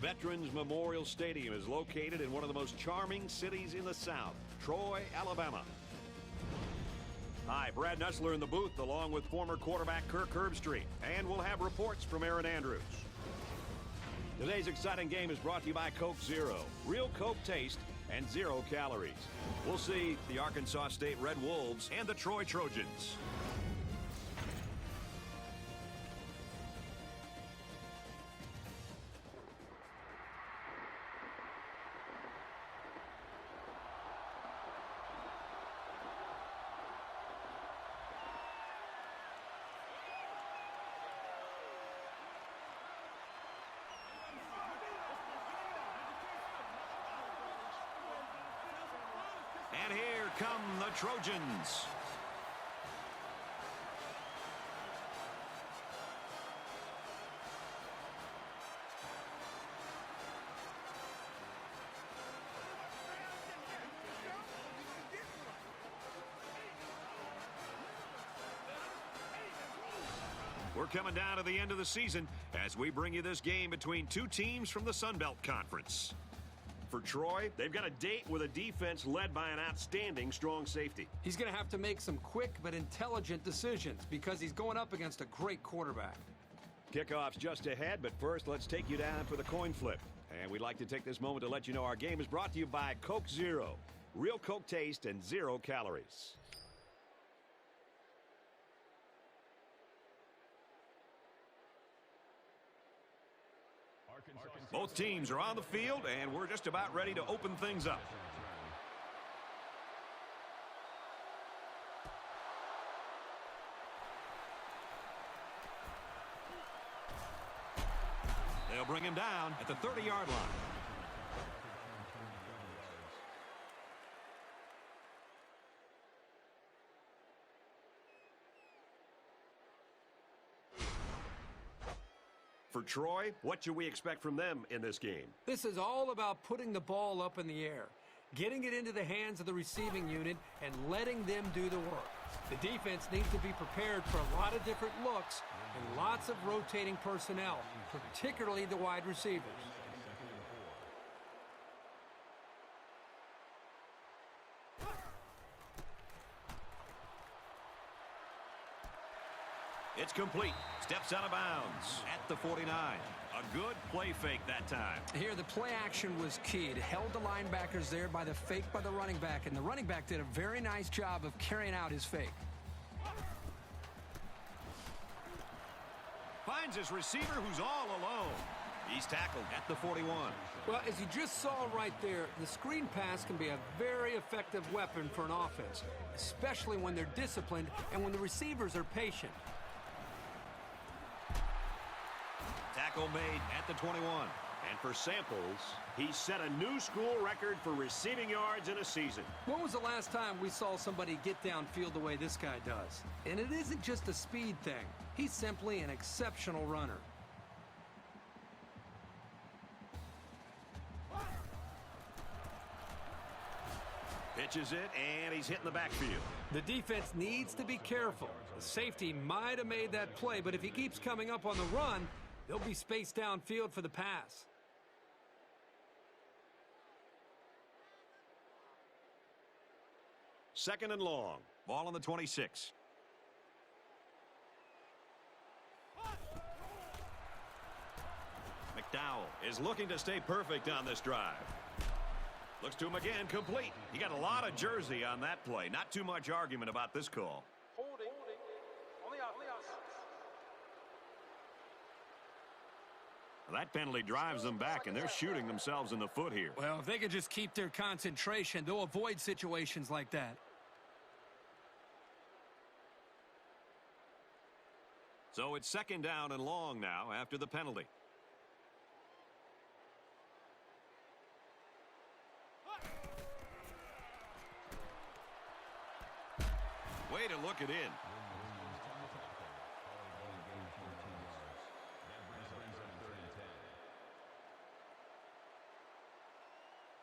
Veterans Memorial Stadium is located in one of the most charming cities in the South, Troy, Alabama. Hi, Brad Nussler in the booth, along with former quarterback Kirk Herbstreit, and we'll have reports from Aaron Andrews. Today's exciting game is brought to you by Coke Zero. Real Coke taste and 0 calories. We'll see the Arkansas State Red Wolves and the Troy Trojans. And here come the Trojans. We're coming down to the end of the season as we bring you this game between two teams from the Sun Belt Conference. For Troy, they've got a date with a defense led by an outstanding strong safety. He's going to have to make some quick but intelligent decisions because he's going up against a great quarterback. Kickoff's just ahead, but first let's take you down for the coin flip. And we'd like to take this moment to let you know our game is brought to you by Coke Zero. Real Coke taste and 0 calories. Both teams are on the field, and we're just about ready to open things up. They'll bring him down at the 30-yard line. For Troy, what should we expect from them in this game? This is all about putting the ball up in the air, getting it into the hands of the receiving unit, and letting them do the work. The defense needs to be prepared for a lot of different looks and lots of rotating personnel, particularly the wide receivers. It's complete. Steps out of bounds at the 49. A good play fake that time. Here, the play action was key. It held the linebackers there by the fake by the running back, and the running back did a very nice job of carrying out his fake. Finds his receiver who's all alone. He's tackled at the 41. Well, as you just saw right there, the screen pass can be a very effective weapon for an offense, especially when they're disciplined and when the receivers are patient. Tackle made at the 21. And for Samples, he set a new school record for receiving yards in a season. When was the last time we saw somebody get downfield the way this guy does? And it isn't just a speed thing. He's simply an exceptional runner. Pitches it, and he's hitting the backfield. The defense needs to be careful. The safety might have made that play, but if he keeps coming up on the run, they'll be spaced downfield for the pass. Second and long. Ball on the 26. McDowell is looking to stay perfect on this drive. Looks to him again, complete. He got a lot of jersey on that play. Not too much argument about this call. Holding on the offense. That penalty drives them back, and they're shooting themselves in the foot here. Well, if they could just keep their concentration, they'll avoid situations like that. So it's second down and long now after the penalty. Way to look it in.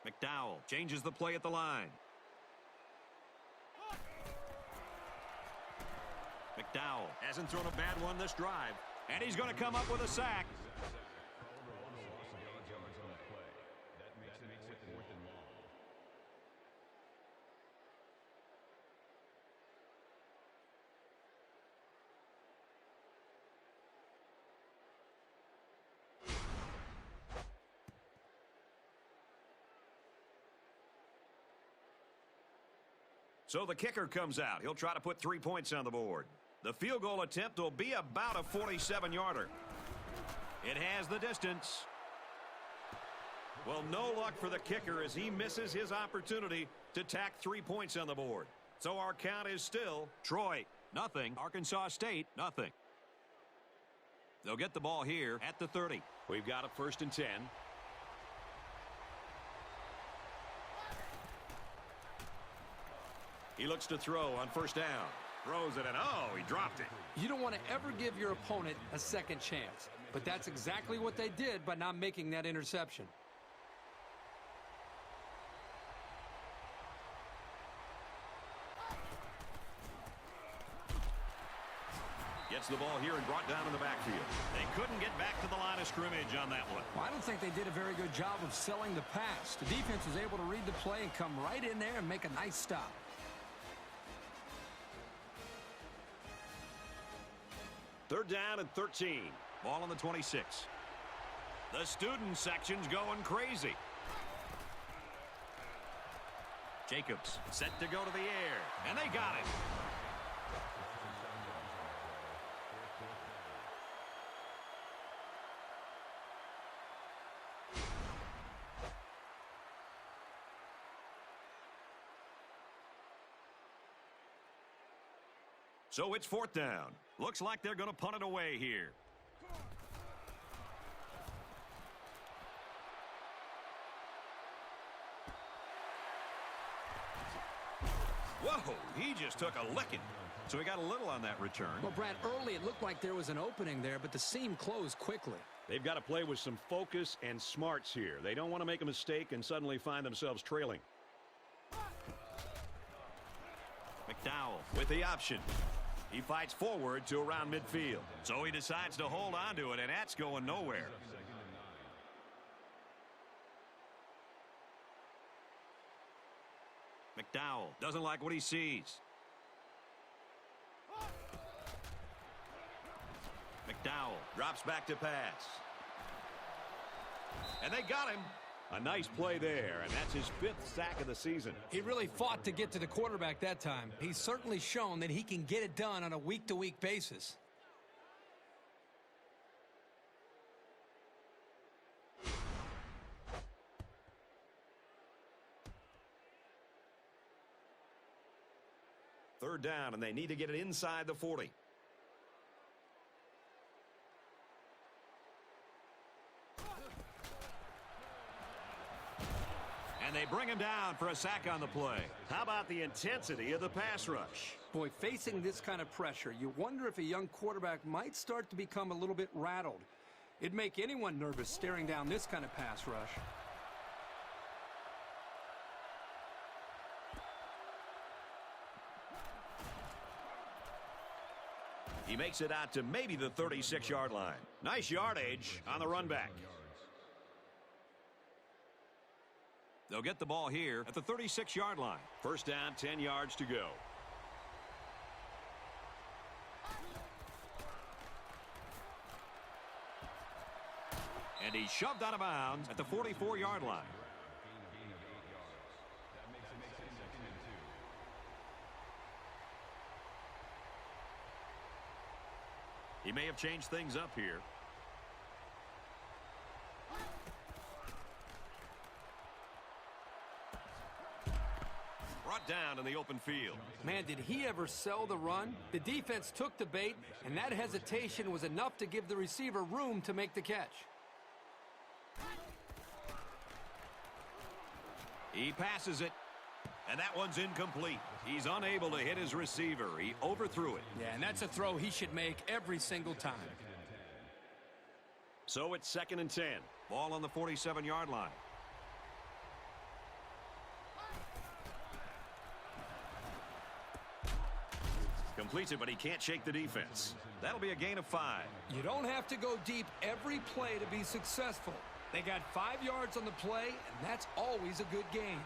McDowell changes the play at the line. McDowell hasn't thrown a bad one this drive. And he's going to come up with a sack. So the kicker comes out. He'll try to put 3 points on the board. The field goal attempt will be about a 47-yarder. It has the distance. Well, no luck for the kicker as he misses his opportunity to tack 3 points on the board. So our count is still Troy, nothing. Arkansas State, nothing. They'll get the ball here at the 30. We've got a 1st and 10. He looks to throw on 1st down. Throws it, and oh, he dropped it. You don't want to ever give your opponent a second chance. But that's exactly what they did by not making that interception. Gets the ball here and brought down in the backfield. They couldn't get back to the line of scrimmage on that one. Well, I don't think they did a very good job of selling the pass. The defense was able to read the play and come right in there and make a nice stop. Third down and 13. Ball on the 26. The student section's going crazy. Jacobs set to go to the air, and they got it. So it's 4th down. Looks like they're going to punt it away here. Whoa, he just took a licking. So he got a little on that return. Well, Brad, early it looked like there was an opening there, but the seam closed quickly. They've got to play with some focus and smarts here. They don't want to make a mistake and suddenly find themselves trailing. McDowell with the option. He fights forward to around midfield. So he decides to hold on to it, and that's going nowhere. McDowell doesn't like what he sees. McDowell drops back to pass. And they got him. A nice play there, and that's his 5th sack of the season. He really fought to get to the quarterback that time. He's certainly shown that he can get it done on a week-to-week basis. Third down, and they need to get it inside the 40. And they bring him down for a sack on the play. How about the intensity of the pass rush? Boy, facing this kind of pressure, you wonder if a young quarterback might start to become a little bit rattled. It'd make anyone nervous staring down this kind of pass rush. He makes it out to maybe the 36-yard line. Nice yardage on the run back. They'll get the ball here at the 36-yard line. 1st down, 10 yards to go. And he's shoved out of bounds at the 44-yard line. He may have changed things up here. Brought down in the open field. Man, did he ever sell the run? The defense took the bait, and that hesitation was enough to give the receiver room to make the catch. He passes it, and that one's incomplete. He's unable to hit his receiver. He overthrew it. Yeah, and that's a throw he should make every single time. So it's 2nd and 10. Ball on the 47-yard line. Completes it, but he can't shake the defense. That'll be a gain of 5. You don't have to go deep every play to be successful. They got 5 yards on the play, and that's always a good gain.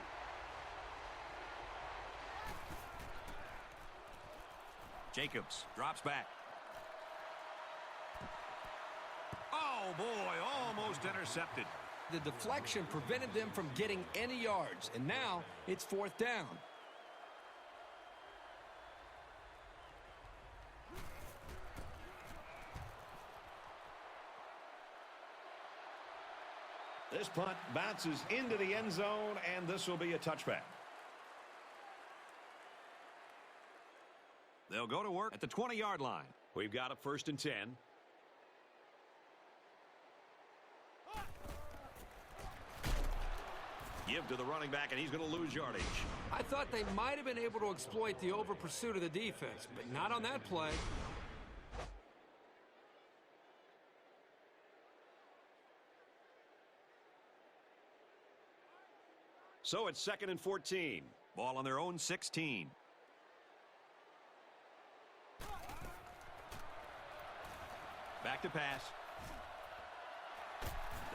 Jacobs drops back. Oh, boy, almost intercepted. The deflection prevented them from getting any yards, and now it's 4th down. This punt bounces into the end zone, and this will be a touchback. They'll go to work at the 20-yard line. We've got a 1st and 10. Give to the running back, and he's going to lose yardage. I thought they might have been able to exploit the over-pursuit of the defense, but not on that play. So it's 2nd and 14. Ball on their own 16. Back to pass.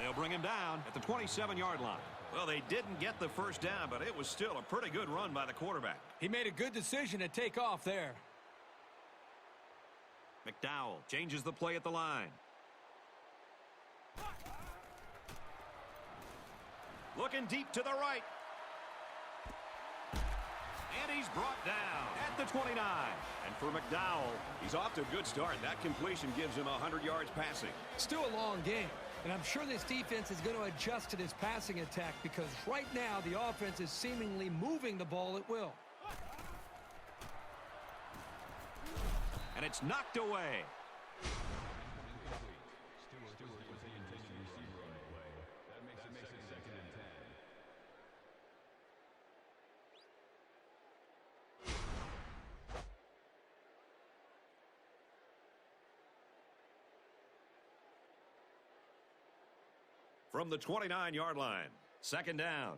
They'll bring him down at the 27-yard line. Well, they didn't get the first down, but it was still a pretty good run by the quarterback. He made a good decision to take off there. McDowell changes the play at the line. Looking deep to the right. And he's brought down at the 29. And for McDowell, he's off to a good start. That completion gives him 100 yards passing. Still a long game, and I'm sure this defense is going to adjust to this passing attack because right now the offense is seemingly moving the ball at will. And it's knocked away. From the 29-yard line, 2nd down.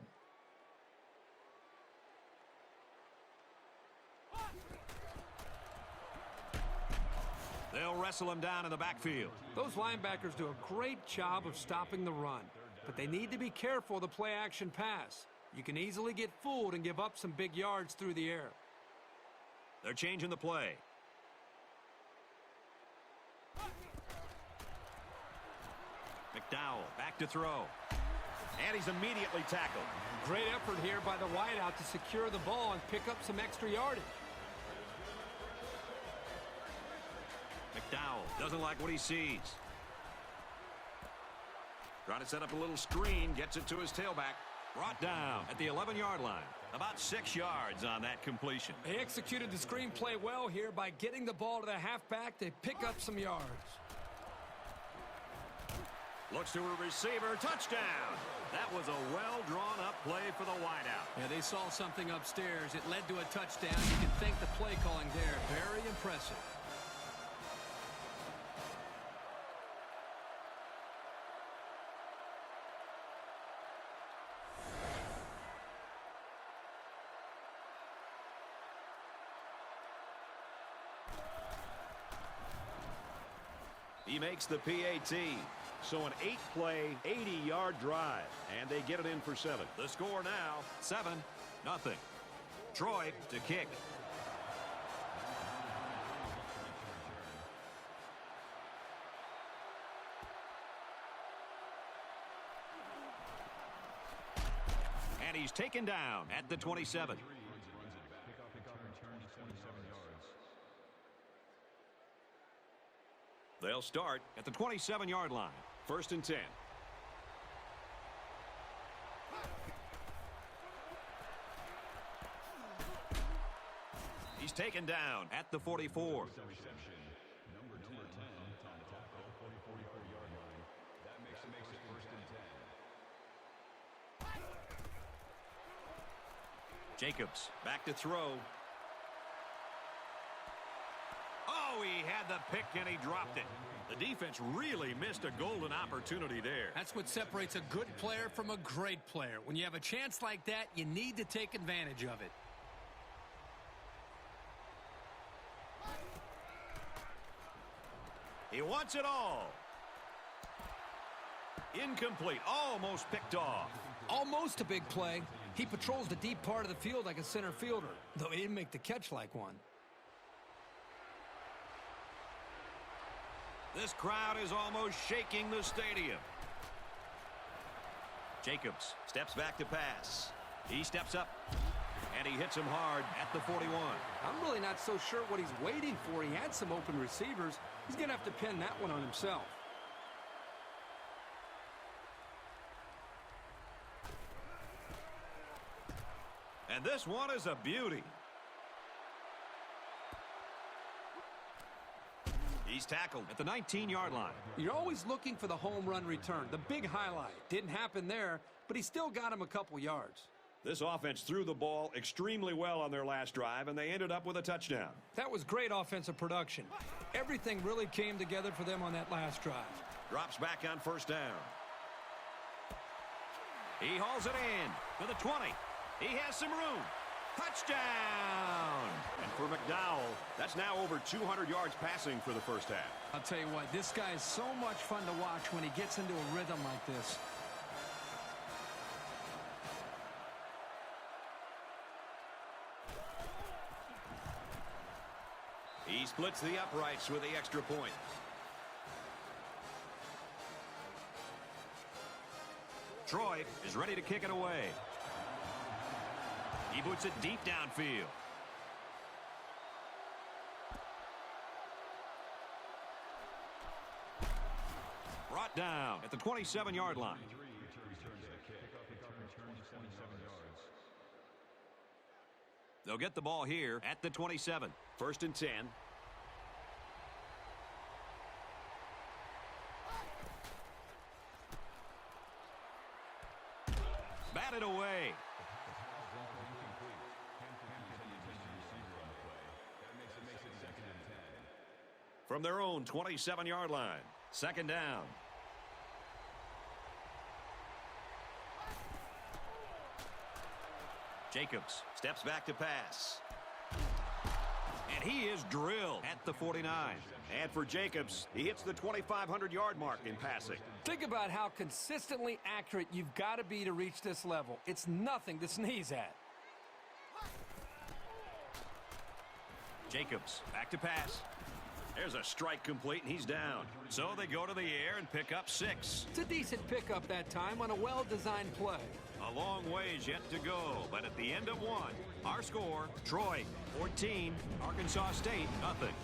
They'll wrestle him down in the backfield. Those linebackers do a great job of stopping the run, but they need to be careful of the play-action pass. You can easily get fooled and give up some big yards through the air. They're changing the play. McDowell back to throw. And he's immediately tackled. Great effort here by the wideout to secure the ball and pick up some extra yardage. McDowell doesn't like what he sees. Trying to set up a little screen, gets it to his tailback. Brought down at the 11-yard line. About 6 yards on that completion. They executed the screen play well here by getting the ball to the halfback. They pick up some yards. Looks to a receiver. Touchdown. That was a well-drawn-up play for the wideout. Yeah, they saw something upstairs. It led to a touchdown. You can thank the play calling there. Very impressive. He makes the PAT. So an 8-play, 80-yard drive, and they get it in for 7. The score now, 7-0. Troy to kick. And he's taken down at the 27. They'll start at the 27-yard line. 1st and 10. He's taken down at the 44. Jacobs back to throw. Oh, he had the pick and he dropped it. The defense really missed a golden opportunity there. That's what separates a good player from a great player. When you have a chance like that, you need to take advantage of it. He wants it all. Incomplete. Almost picked off. Almost a big play. He patrols the deep part of the field like a center fielder, though he didn't make the catch like one. This crowd is almost shaking the stadium. Jacobs steps back to pass. He steps up, and he hits him hard at the 41. I'm really not so sure what he's waiting for. He had some open receivers. He's going to have to pin that one on himself. And this one is a beauty. He's tackled at the 19-yard line. You're always looking for the home run return, the big highlight. Didn't happen there, but he still got him a couple yards. This offense threw the ball extremely well on their last drive, and they ended up with a touchdown. That was great offensive production. Everything really came together for them on that last drive. Drops back on first down. He hauls it in to the 20. He has some room. Touchdown! And for McDowell, that's now over 200 yards passing for the first half. I'll tell you what, this guy is so much fun to watch when he gets into a rhythm like this. He splits the uprights with the extra point. Troy is ready to kick it away. He boots it deep downfield. Brought down at the 27-yard line. They'll get the ball here at the 27. First and 10. Batted away. From their own 27-yard line. Second down. Jacobs steps back to pass. And he is drilled at the 49. And for Jacobs, he hits the 2,500-yard mark in passing. Think about how consistently accurate you've got to be to reach this level. It's nothing to sneeze at. Jacobs back to pass. There's a strike complete, and he's down. So they go to the air and pick up 6. It's a decent pickup that time on a well-designed play. A long ways yet to go, but at the end of one, our score, Troy 14, Arkansas State nothing.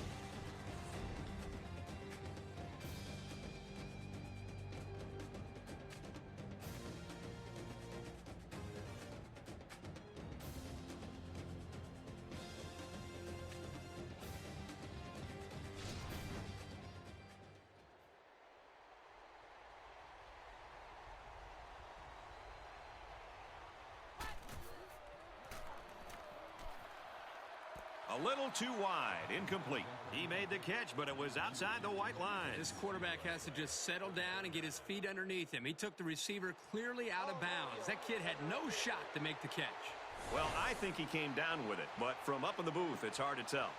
A little too wide, incomplete. He made the catch, but it was outside the white line. This quarterback has to just settle down and get his feet underneath him. He took the receiver clearly out of bounds. That kid had no shot to make the catch. Well, I think he came down with it, but from up in the booth, it's hard to tell.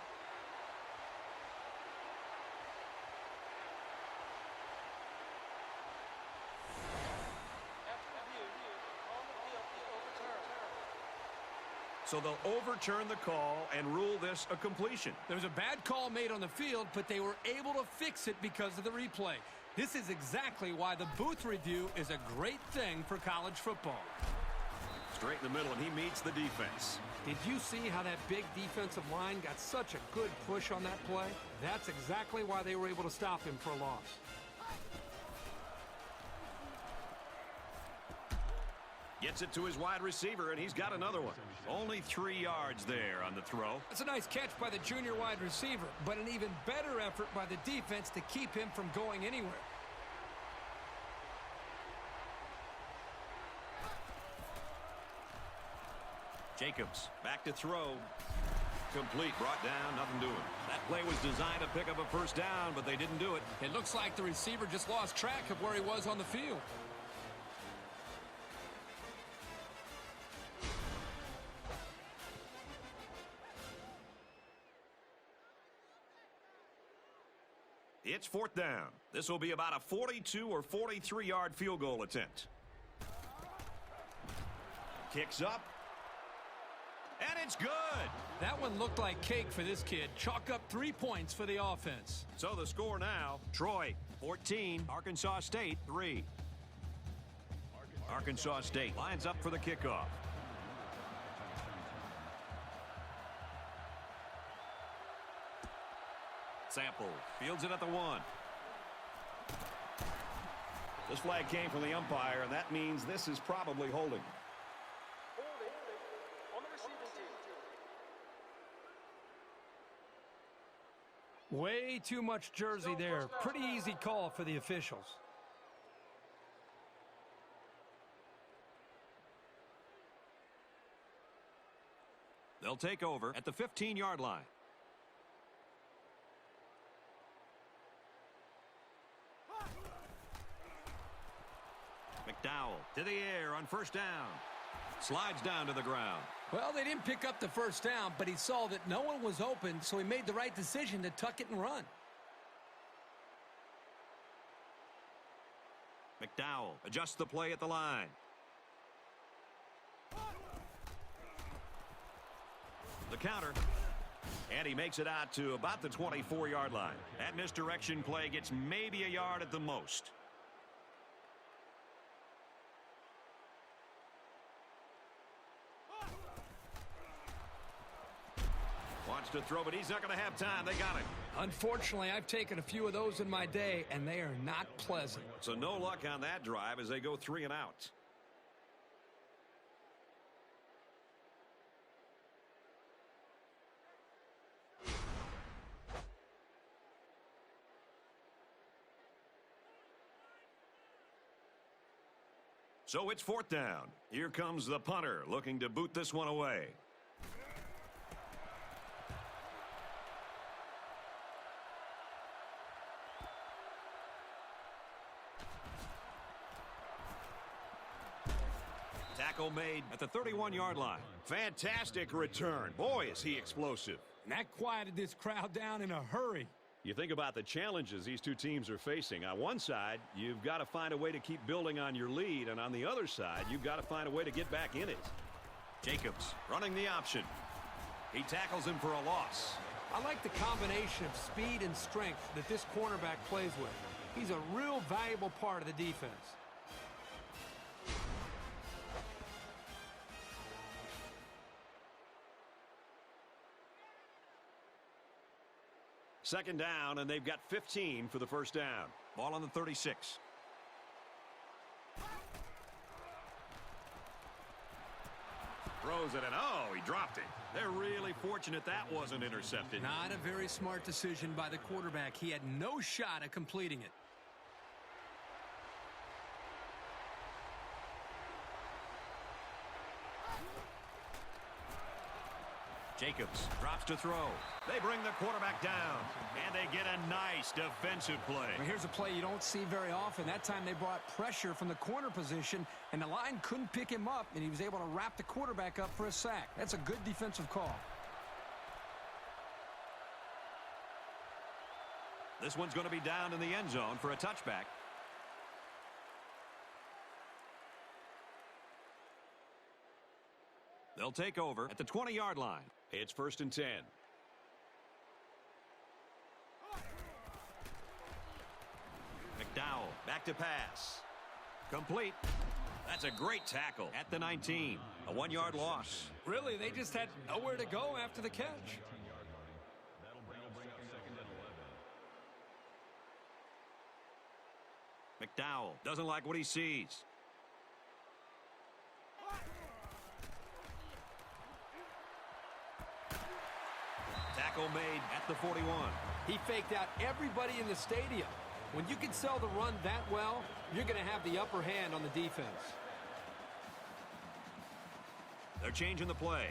So they'll overturn the call and rule this a completion. There was a bad call made on the field, but they were able to fix it because of the replay. This is exactly why the booth review is a great thing for college football. Straight in the middle, and he meets the defense. Did you see how that big defensive line got such a good push on that play? That's exactly why they were able to stop him for a loss. Gets it to his wide receiver, and he's got another one. Only 3 yards there on the throw. It's a nice catch by the junior wide receiver, but an even better effort by the defense to keep him from going anywhere. Jacobs back to throw. Complete, brought down, nothing doing. That play was designed to pick up a first down, but they didn't do it. It looks like the receiver just lost track of where he was on the field. It's fourth down. This will be about a 42 or 43-yard field goal attempt. Kicks up. And it's good. That one looked like cake for this kid. Chalk up 3 points for the offense. So the score now, Troy 14, Arkansas State 3. Arkansas State lines up for the kickoff. Sample fields it at the 1. This flag came from the umpire, and that means this is probably holding. Holding on the receiver. Way too much jersey there. Pretty easy call for the officials. They'll take over at the 15-yard line. McDowell to the air on first down. Slides down to the ground. Well, they didn't pick up the first down, but he saw that no one was open, so he made the right decision to tuck it and run. McDowell adjusts the play at the line. The counter. And he makes it out to about the 24-yard line. That misdirection play gets maybe a yard at the most. Wants to throw, but he's not going to have time. They got it. Unfortunately, I've taken a few of those in my day, and they are not pleasant. So no luck on that drive as they go 3 and out. So it's 4th down. Here comes the punter looking to boot this one away. Tackle made at the 31-yard line. Fantastic return. Boy, is he explosive. And that quieted this crowd down in a hurry. You think about the challenges these two teams are facing. On one side, you've got to find a way to keep building on your lead, and on the other side, you've got to find a way to get back in it. Jacobs running the option. He tackles him for a loss. I like the combination of speed and strength that this cornerback plays with. He's a real valuable part of the defense. Second down, and they've got 15 for the first down. Ball on the 36. Throws it, and oh, he dropped it. They're really fortunate that wasn't intercepted. Not a very smart decision by the quarterback. He had no shot at completing it. Jacobs drops to throw. They bring the quarterback down, and they get a nice defensive play. Well, here's a play you don't see very often. That time they brought pressure from the corner position, and the line couldn't pick him up, and he was able to wrap the quarterback up for a sack. That's a good defensive call. This one's going to be down in the end zone for a touchback. They'll take over at the 20-yard line. It's 1st and 10. McDowell back to pass. Complete. That's a great tackle at the 19. A 1-yard loss. Really, they just had nowhere to go after the catch. McDowell doesn't like what he sees. Tackle made at the 41. He faked out everybody in the stadium. When you can sell the run that well, you're going to have the upper hand on the defense. They're changing the play.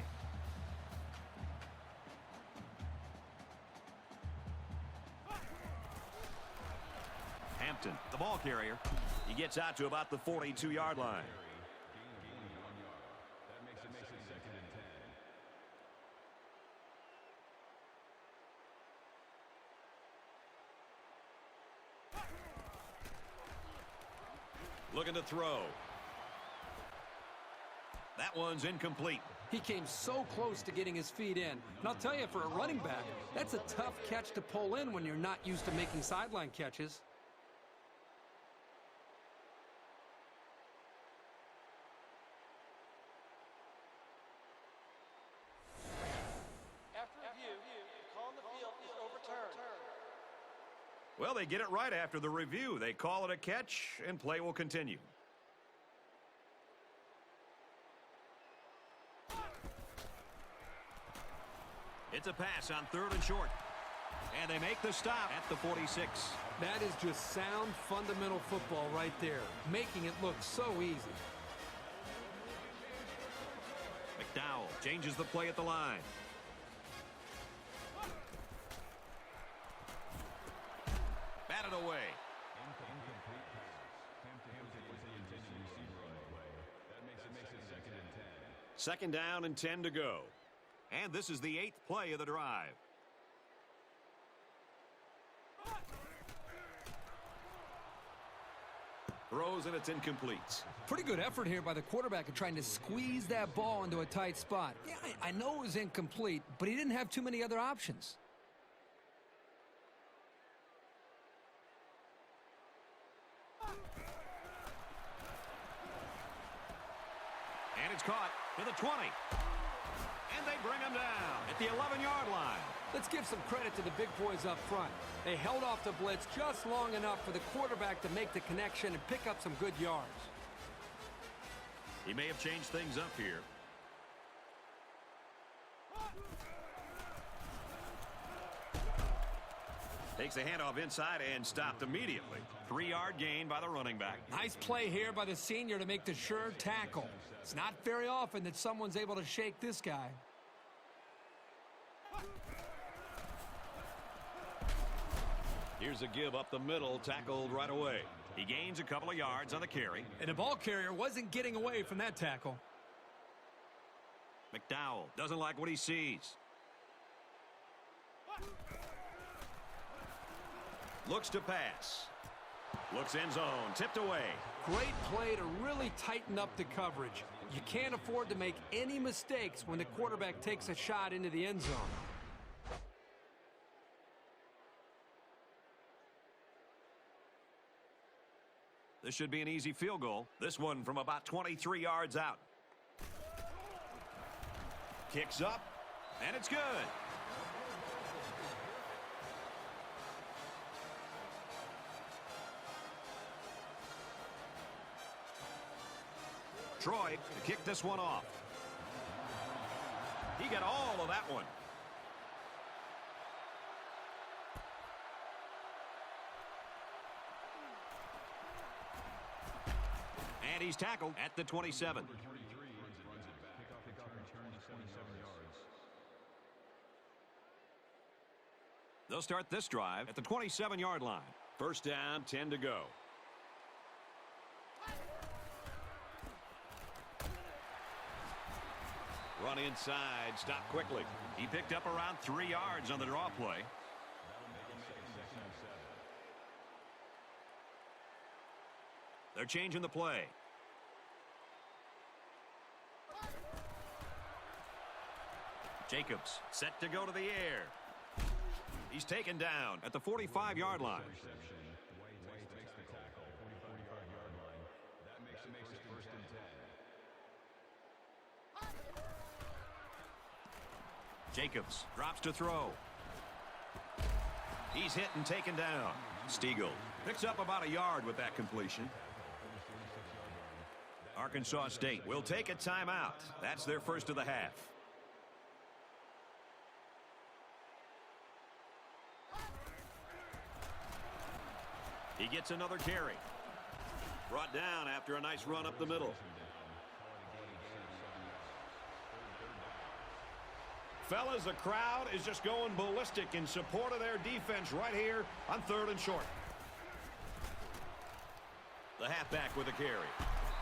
Hampton, the ball carrier. He gets out to about the 42-yard line. Looking to throw. That one's incomplete. He came so close to getting his feet in. And I'll tell you, for a running back, that's a tough catch to pull in when you're not used to making sideline catches. After review, the call on the field is overturned. Well, they get it right after the review. They call it a catch, and play will continue. It's a pass on 3rd and short. And they make the stop at the 46. That is just sound fundamental football right there, making it look so easy. McDowell changes the play at the line. Batted away. Second down and 10 to go. And this is the 8th play of the drive. Throws and it's incomplete. Pretty good effort here by the quarterback in trying to squeeze that ball into a tight spot. Yeah, I know it was incomplete, but he didn't have too many other options. And it's caught to the 20. And they bring him down at the 11-yard line. Let's give some credit to the big boys up front. They held off the blitz just long enough for the quarterback to make the connection and pick up some good yards. He may have changed things up here. Takes the handoff inside and stopped immediately. 3-yard gain by the running back. Nice play here by the senior to make the sure tackle. It's not very often that someone's able to shake this guy. Here's a give up the middle, tackled right away. He gains a couple of yards on the carry. And the ball carrier wasn't getting away from that tackle. McDowell doesn't like what he sees. Looks to pass. Looks end zone, tipped away. Great play to really tighten up the coverage. You can't afford to make any mistakes when the quarterback takes a shot into the end zone. This should be an easy field goal. This one from about 23 yards out. Kicks up, and it's good. Troy to kick this one off. He got all of that one. And he's tackled at the 27. They'll start this drive at the 27-yard line. First down, 10 to go. Run inside, stop quickly. He picked up around 3 yards on the draw play. They're changing the play. Jacobs set to go to the air. He's taken down at the 45-yard line. Jacobs drops to throw. He's hit and taken down. Stiegel picks up about a yard with that completion. Arkansas State will take a timeout. That's their first of the half. He gets another carry. Brought down after a nice run up the middle. Fellas, the crowd is just going ballistic in support of their defense right here on 3rd and short. The halfback with a carry.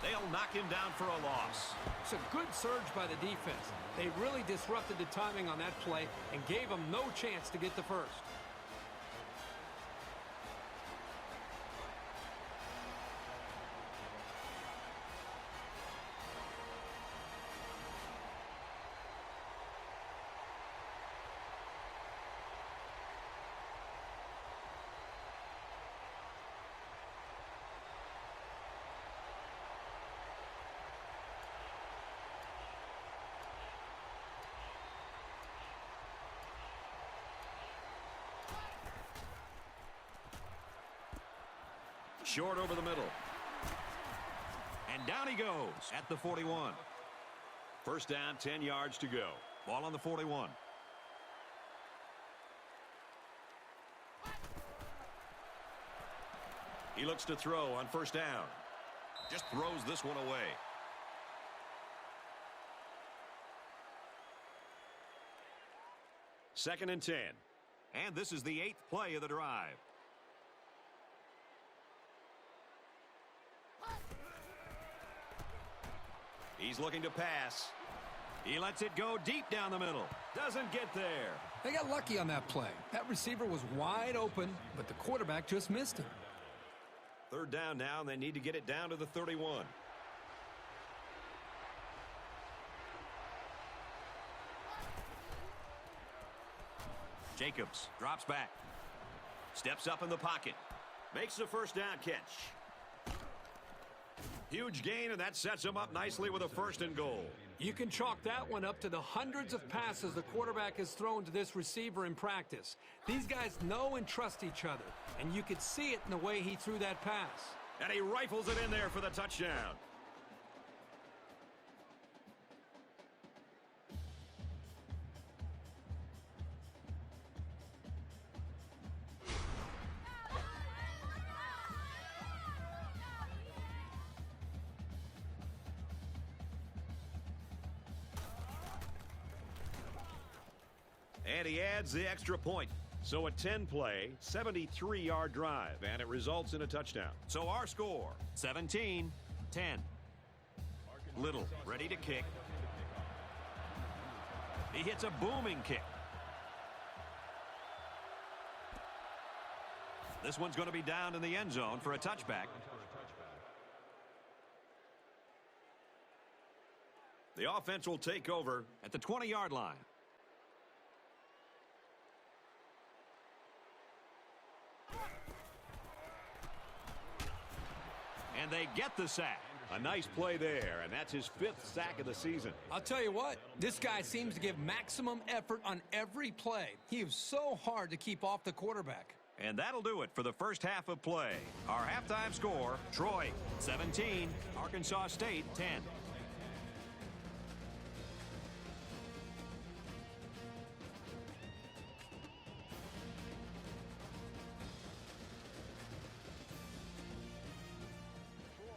They'll knock him down for a loss. It's a good surge by the defense. They really disrupted the timing on that play and gave them no chance to get the first. Short over the middle. And down he goes at the 41. First down, 10 yards to go. Ball on the 41. He looks to throw on first down. Just throws this one away. Second and 10. And this is the 8th play of the drive. He's looking to pass. He lets it go deep down the middle. Doesn't get there. They got lucky on that play. That receiver was wide open, but the quarterback just missed him. Third down now, and they need to get it down to the 31. Jacobs drops back. Steps up in the pocket. Makes the first down catch. Huge gain, and that sets him up nicely with a first and goal. You can chalk that one up to the hundreds of passes the quarterback has thrown to this receiver in practice. These guys know and trust each other, and you could see it in the way he threw that pass. And he rifles it in there for the touchdown. And he adds the extra point. So a 10-play, 73-yard drive, and it results in a touchdown. So our score, 17-10. Little ready to kick. He hits a booming kick. This one's going to be down in the end zone for a touchback. The offense will take over at the 20-yard line. And they get the sack. A nice play there, and that's his 5th sack of the season. I'll tell you what, this guy seems to give maximum effort on every play. He is so hard to keep off the quarterback. And that'll do it for the first half of play. Our halftime score, Troy 17, Arkansas State 10.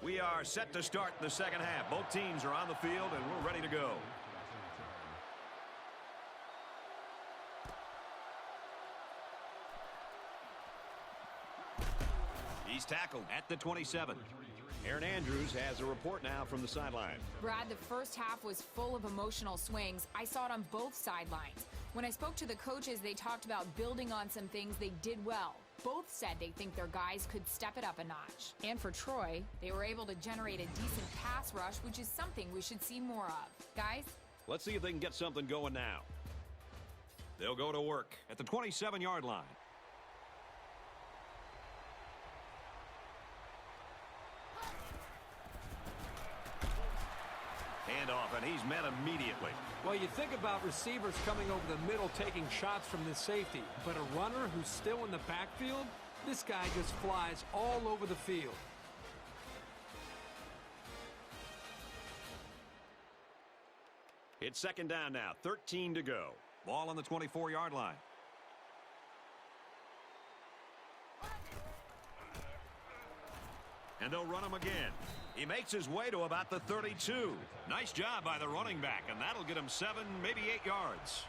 We are set to start the second half. Both teams are on the field, and we're ready to go. He's tackled at the 27. Aaron Andrews has a report now from the sideline. Brad, the first half was full of emotional swings. I saw it on both sidelines. When I spoke to the coaches, they talked about building on some things they did well. Both said they think their guys could step it up a notch. And for Troy, they were able to generate a decent pass rush, which is something we should see more of. Guys? Let's see if they can get something going now. They'll go to work at the 27-yard line. Handoff, and he's met immediately. Well, you think about receivers coming over the middle taking shots from the safety, but a runner who's still in the backfield, this guy just flies all over the field. It's second down now, 13 to go. Ball on the 24-yard line. And they'll run him again. He makes his way to about the 32. Nice job by the running back, and that'll get him 7, maybe 8 yards.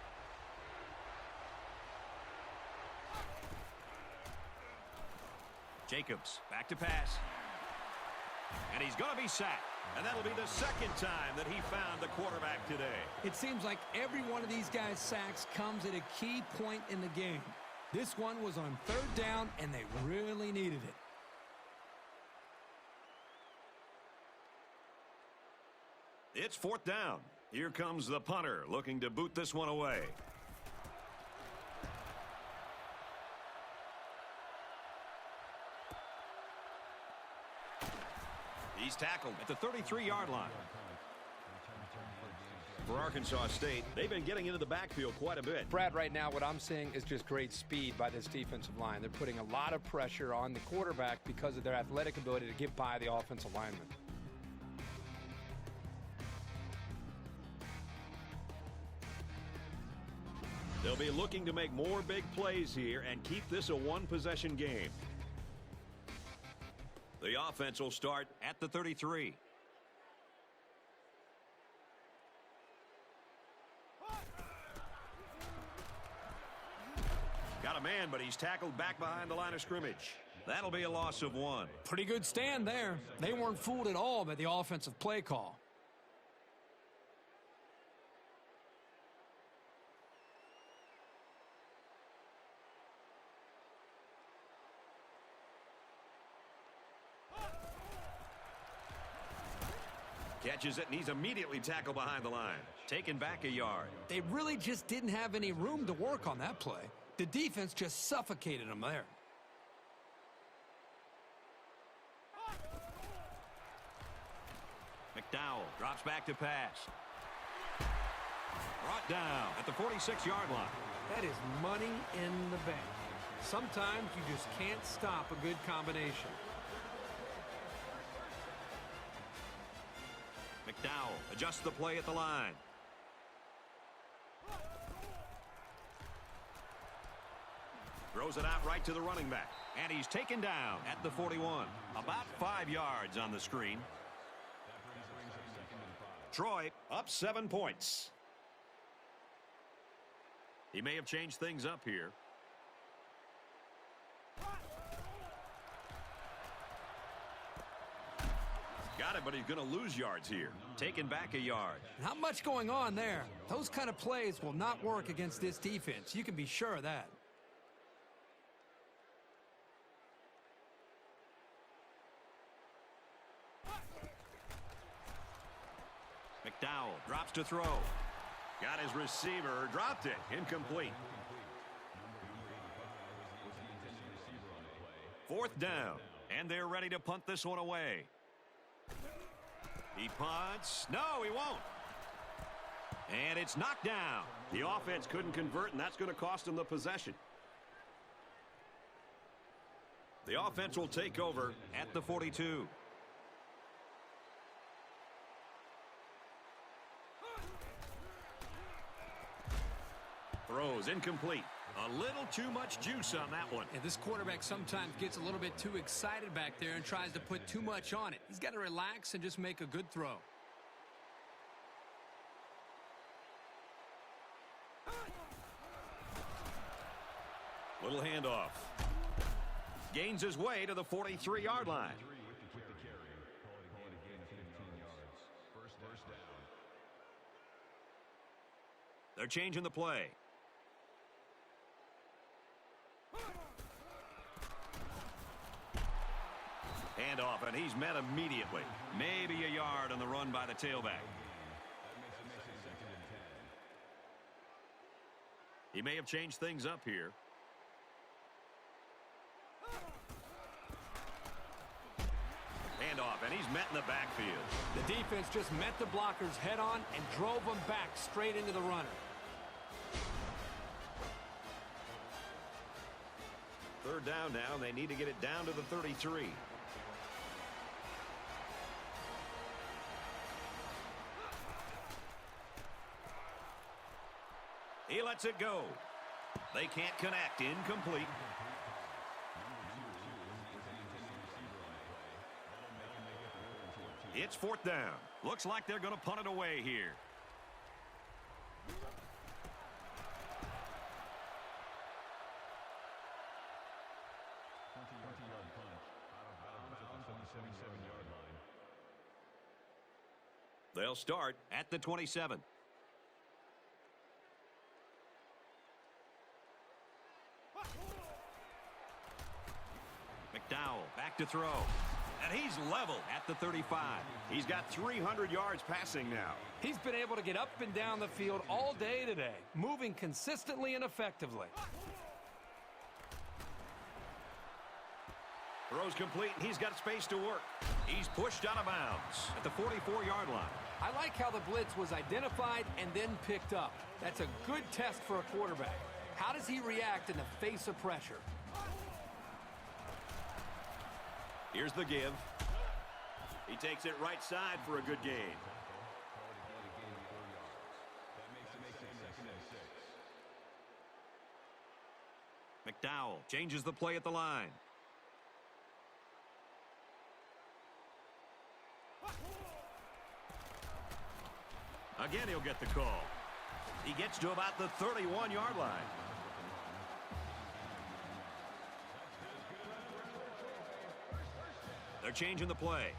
Jacobs back to pass. And he's going to be sacked. And that'll be the second time that he found the quarterback today. It seems like every one of these guys' sacks comes at a key point in the game. This one was on third down, and they really needed it. It's fourth down. Here comes the punter looking to boot this one away. He's tackled at the 33-yard line. For Arkansas State, they've been getting into the backfield quite a bit. Brad, right now what I'm seeing is just great speed by this defensive line. They're putting a lot of pressure on the quarterback because of their athletic ability to get by the offensive lineman. They'll be looking to make more big plays here and keep this a one-possession game. The offense will start at the 33. Got a man, but he's tackled back behind the line of scrimmage. That'll be a loss of 1. Pretty good stand there. They weren't fooled at all by the offensive play call. Catches it, and he's immediately tackled behind the line. Taken back a yard. They really just didn't have any room to work on that play. The defense just suffocated them there. McDowell drops back to pass. Brought down at the 46-yard line. That is money in the bank. Sometimes you just can't stop a good combination. McDowell adjusts the play at the line. Throws it out right to the running back. And he's taken down at the 41. About 5 yards on the screen. Troy up 7 points. He may have changed things up here. Got it, but he's going to lose yards here. Taken back a yard. Not much going on there. Those kind of plays will not work against this defense. You can be sure of that. McDowell drops to throw. Got his receiver, dropped it, incomplete. 4th down, and they're ready to punt this one away. He punts. No, he won't. And it's knocked down. The offense couldn't convert, and that's going to cost him the possession. The offense will take over at the 42. Throws incomplete. A little too much juice on that one. And this quarterback sometimes gets a little bit too excited back there and tries to put too much on it. He's got to relax and just make a good throw. Little handoff. Gains his way to the 43-yard line. They're changing the play. Handoff, and he's met immediately. Maybe a yard on the run by the tailback. He may have changed things up here. Handoff, and he's met in the backfield. The defense just met the blockers head on and drove them back straight into the runner. 3rd down now, and they need to get it down to the 33. He lets it go. They can't connect. Incomplete. It's 4th down. Looks like they're going to punt it away here. They'll start at the 27. McDowell back to throw. And he's level at the 35. He's got 300 yards passing now. He's been able to get up and down the field all day today, moving consistently and effectively. Throws complete, and he's got space to work. He's pushed out of bounds at the 44-yard line. I like how the blitz was identified and then picked up. That's a good test for a quarterback. How does he react in the face of pressure? Here's the give. He takes it right side for a good gain. McDowell changes the play at the line. Again, he'll get the call. He gets to about the 31-yard line. They're changing the play.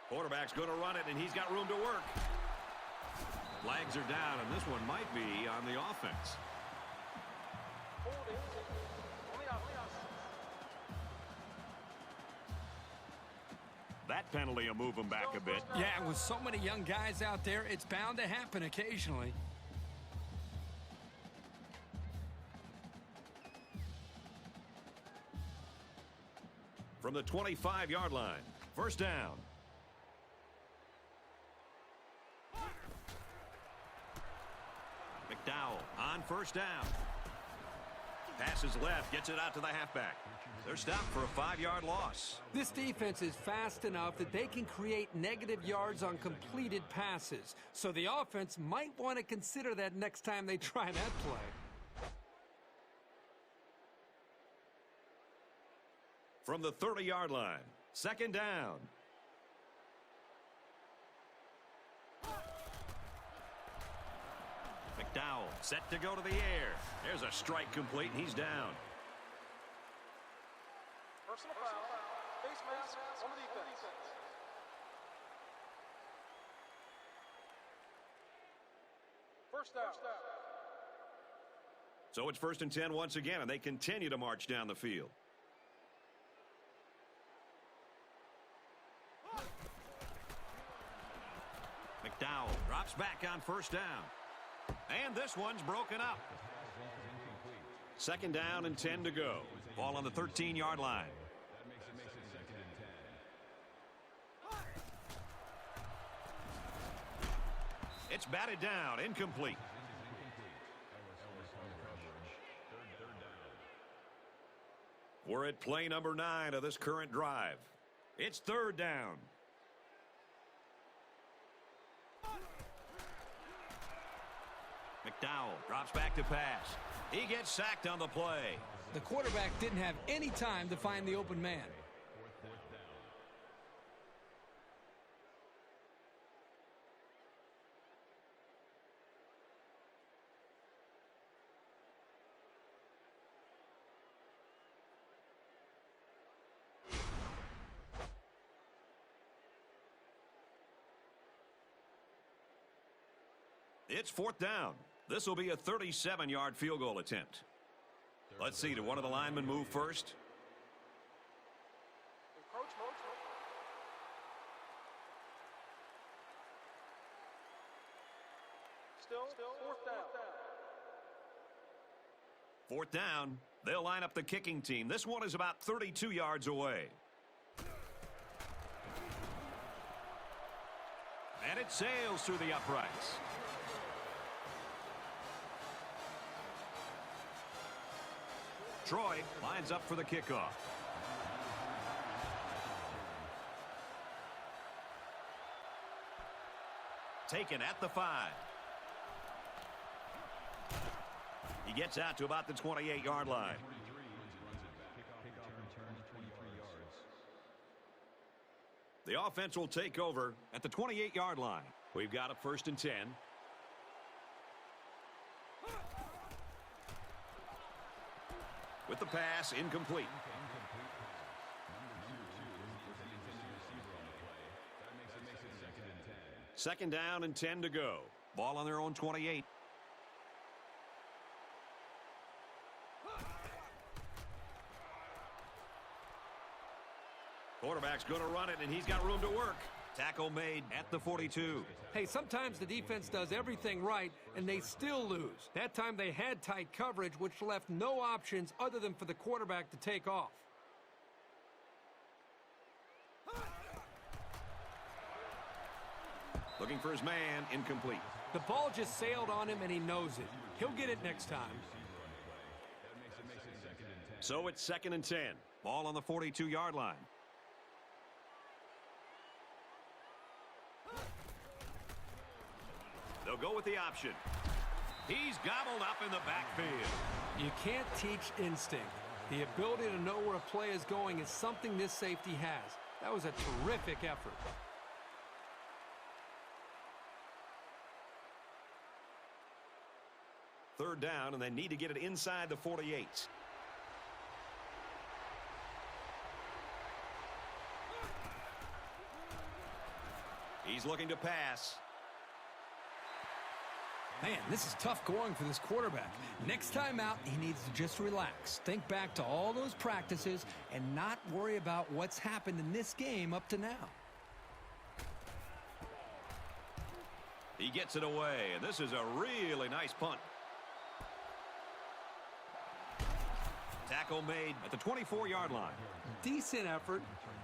Quarterback's going to run it, and he's got room to work. Flags are down, and this one might be on the offense. That penalty will move him back a bit. Yeah, with so many young guys out there, it's bound to happen occasionally. From the 25-yard line, first down. McDowell on first down. Passes left, gets it out to the halfback. They're stopped for a 5-yard loss. This defense is fast enough that they can create negative yards on completed passes. So the offense might want to consider that next time they try that play. From the 30-yard line, second down. McDowell set to go to the air. There's a strike complete, and he's down. Personal foul. Face mask on the defense. First down. So it's first and 10 once again, and they continue to march down the field. McDowell drops back on first down. And this one's broken up. Second down and 10 to go. Ball on the 13-yard line. It's batted down, incomplete. We're at play number 9 of this current drive. It's third down. McDowell drops back to pass. He gets sacked on the play. The quarterback didn't have any time to find the open man. It's fourth down. This will be a 37-yard field goal attempt. Let's see, did one of the linemen move first? Encroachment. Still fourth down. Fourth down. They'll line up the kicking team. This one is about 32 yards away. And it sails through the uprights. Troy lines up for the kickoff. Taken at the 5. He gets out to about the 28-yard line. The offense will take over at the 28-yard line. We've got a first and 10. With the pass, incomplete. Second down and 10 to go. Ball on their own 28. Quarterback's going to run it, and he's got room to work. Tackle made at the 42. Hey, sometimes the defense does everything right, and they still lose. That time they had tight coverage, which left no options other than for the quarterback to take off. Looking for his man, incomplete. The ball just sailed on him, and he knows it. He'll get it next time. So it's second and 10. Ball on the 42-yard line. They'll go with the option. He's gobbled up in the backfield. You can't teach instinct. The ability to know where a play is going is something this safety has. That was a terrific effort. Third down, and they need to get it inside the 48. He's looking to pass. Man, this is tough going for this quarterback. Next time out, he needs to just relax. Think back to all those practices and not worry about what's happened in this game up to now. He gets it away, and this is a really nice punt. Tackle made at the 24-yard line. Decent effort.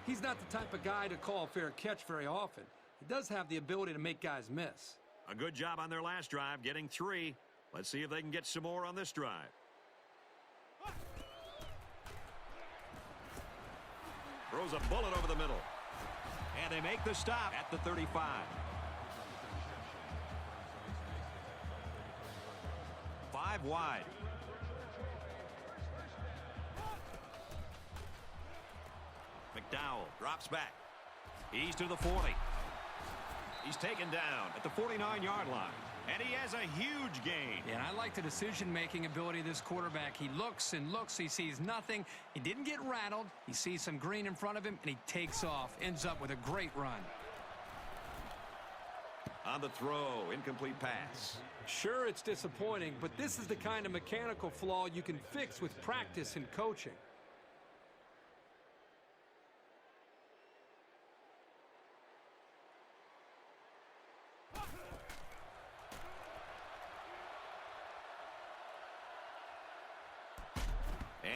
He's not the type of guy to call a fair catch very often. He does have the ability to make guys miss. A good job on their last drive, getting 3. Let's see if they can get some more on this drive. Throws a bullet over the middle. And they make the stop at the 35. Five wide. McDowell drops back. He's to the 40. He's taken down at the 49-yard line. And he has a huge gain. Yeah, and I like the decision-making ability of this quarterback. He looks and looks. He sees nothing. He didn't get rattled. He sees some green in front of him, and he takes off. Ends up with a great run. On the throw, incomplete pass. Sure, it's disappointing, but this is the kind of mechanical flaw you can fix with practice and coaching.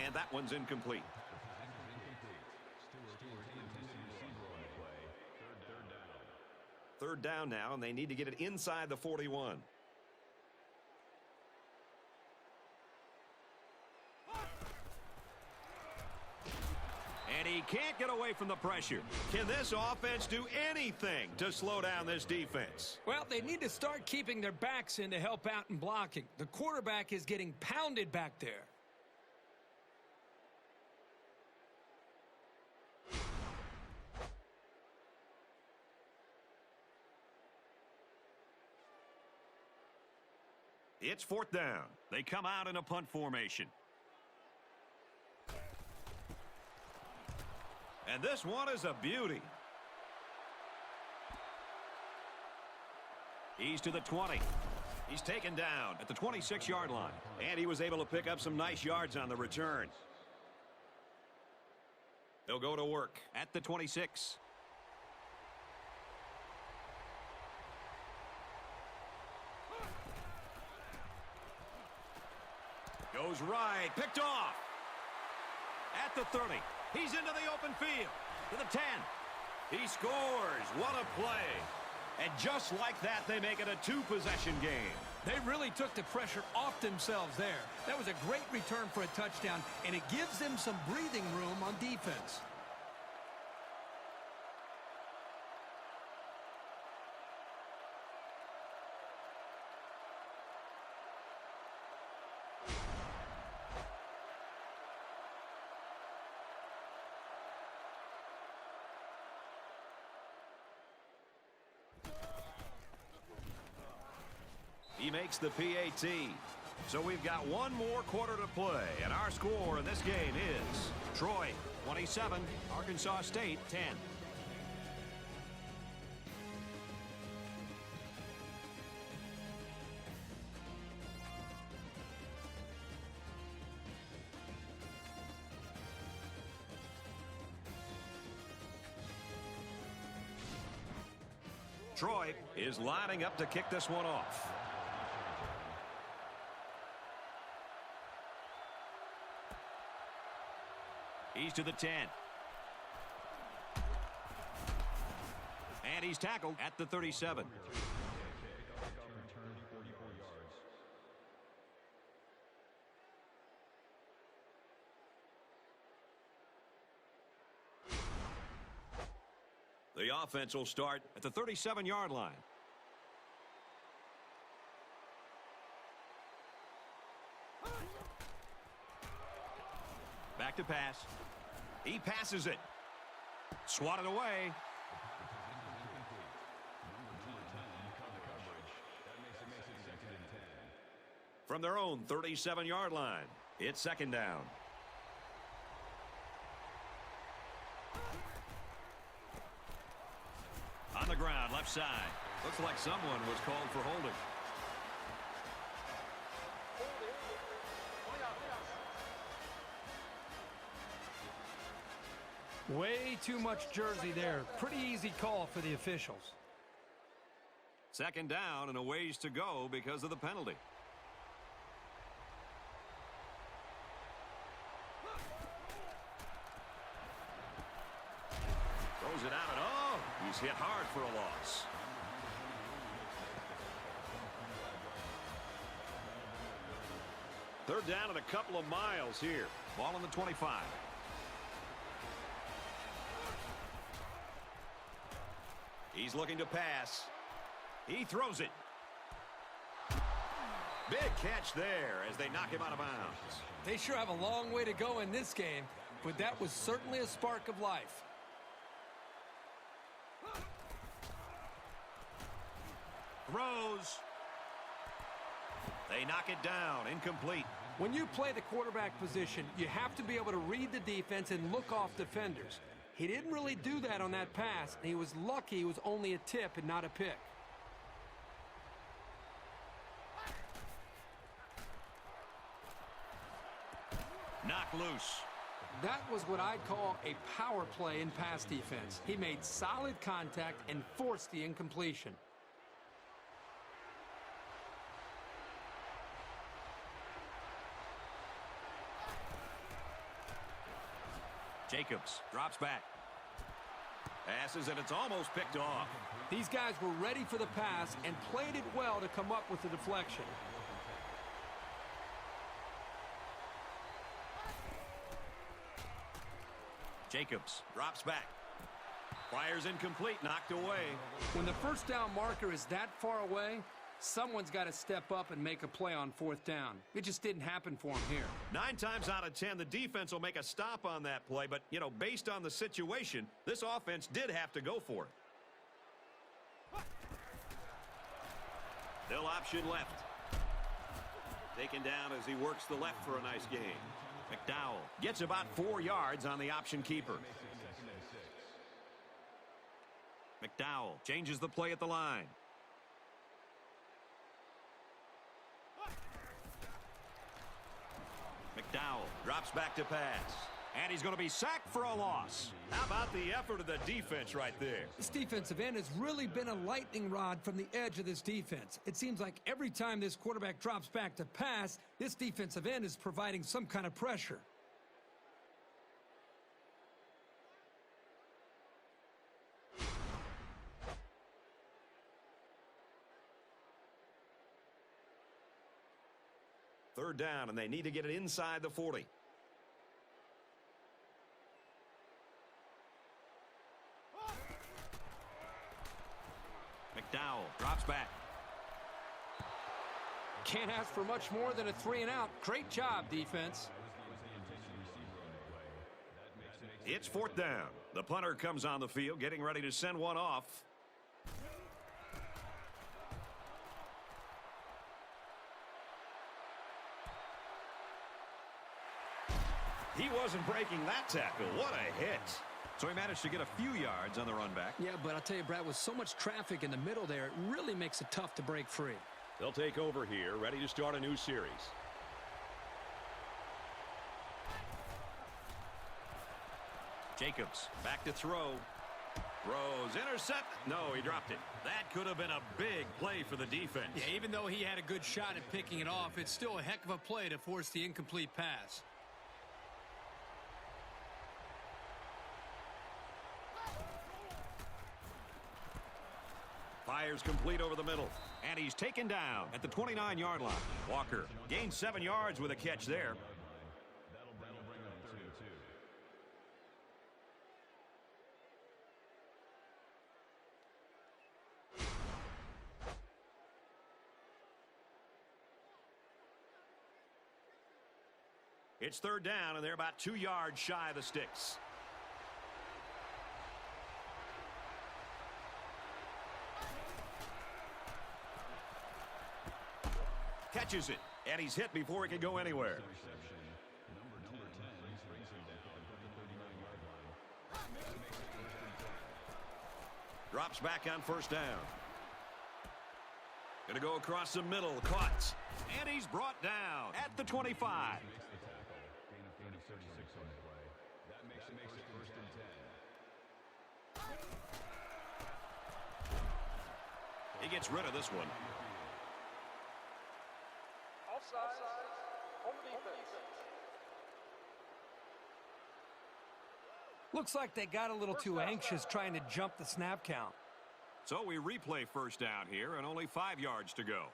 And that one's incomplete. Third down now, and they need to get it inside the 41. And he can't get away from the pressure. Can this offense do anything to slow down this defense? Well, they need to start keeping their backs in to help out in blocking. The quarterback is getting pounded back there. It's fourth down. They come out in a punt formation. And this one is a beauty. He's to the 20. He's taken down at the 26-yard line. And he was able to pick up some nice yards on the return. They'll go to work at the 26. Goes right, picked off. At the 30, he's into the open field. To the 10, he scores. What a play. And just like that, they make it a two-possession game. They really took the pressure off themselves there. That was a great return for a touchdown, and it gives them some breathing room on defense. He makes the PAT. So we've got one more quarter to play, and our score in this game is Troy 27, Arkansas State 10. Troy is lining up to kick this one off. He's to the 10. And he's tackled at the 37. The offense will start at the 37-yard line. Back to pass. He passes it. Swatted away. From their own 37-yard line, it's second down. On the ground, left side. Looks like someone was called for holding. Way too much jersey there. Pretty easy call for the officials. Second down and a ways to go because of the penalty. Throws it out and oh, he's hit hard for a loss. Third down and a couple of miles here. Ball on the 25. He's looking to pass. He throws it. Big catch there as they knock him out of bounds. They sure have a long way to go in this game, but that was certainly a spark of life. Throws. They knock it down. Incomplete. When you play the quarterback position, you have to be able to read the defense and look off defenders. He didn't really do that on that pass, and he was lucky it was only a tip and not a pick. Knock loose. That was what I'd call a power play in pass defense. He made solid contact and forced the incompletion. Jacobs drops back. Passes, and it's almost picked off. These guys were ready for the pass and played it well to come up with the deflection. Jacobs drops back. Fires incomplete, knocked away. When the first down marker is that far away, someone's got to step up and make a play on fourth down. It just didn't happen for him here. 9 times out of 10, the defense will make a stop on that play, but, you know, based on the situation, this offense did have to go for it. They'll option left. Taken down as he works the left for a nice game. McDowell gets about 4 yards on the option keeper. McDowell changes the play at the line. McDowell drops back to pass. And he's going to be sacked for a loss. How about the effort of the defense right there? This defensive end has really been a lightning rod from the edge of this defense. It seems like every time this quarterback drops back to pass, this defensive end is providing some kind of pressure. Third down, and they need to get it inside the 40. McDowell drops back. Can't ask for much more than a 3-and-out. Great job, defense. It's fourth down. The punter comes on the field, getting ready to send one off. He wasn't breaking that tackle. What a hit. So he managed to get a few yards on the run back. Yeah, but I'll tell you, Brad, with so much traffic in the middle there, it really makes it tough to break free. They'll take over here, ready to start a new series. Jacobs back to throw. Throws, intercept. No, he dropped it. That could have been a big play for the defense. Yeah, even though he had a good shot at picking it off, it's still a heck of a play to force the incomplete pass. Fires complete over the middle. And he's taken down at the 29-yard line. Walker gained 7 yards with a catch there. It's third down, and they're about 2 yards shy of the sticks. Catches it, and he's hit before he can go anywhere. Drops back on first down. Going to go across the middle, caught, and he's brought down at the 25. He gets rid of this one. Offside. Home defense. Looks like they got a little too anxious trying to jump the snap count. So we replay first down here and only 5 yards to go.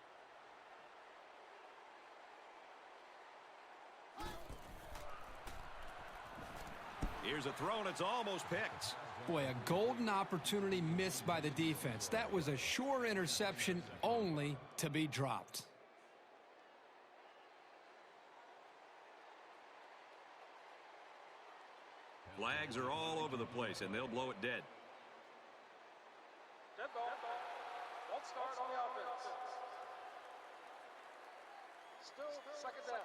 Here's a throw, and it's almost picked. Boy, a golden opportunity missed by the defense. That was a sure interception, only to be dropped. Flags are all over the place, and they'll blow it dead. Dead ball. Won't start on the offense. Still second down.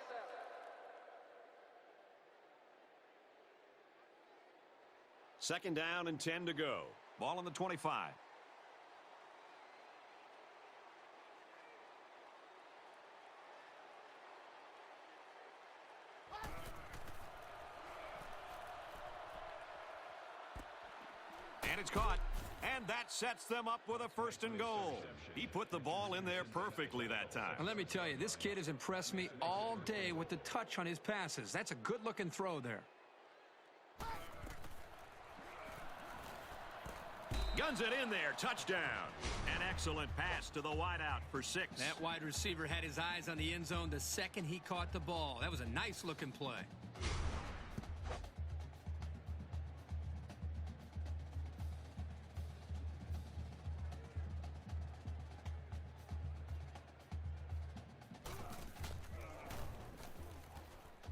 Second down and 10 to go. Ball on the 25. And it's caught. And that sets them up with a first and goal. He put the ball in there perfectly that time. And let me tell you, this kid has impressed me all day with the touch on his passes. That's a good-looking throw there. Guns it in there. Touchdown. An excellent pass to the wideout for 6. That wide receiver had his eyes on the end zone the second he caught the ball. That was a nice-looking play.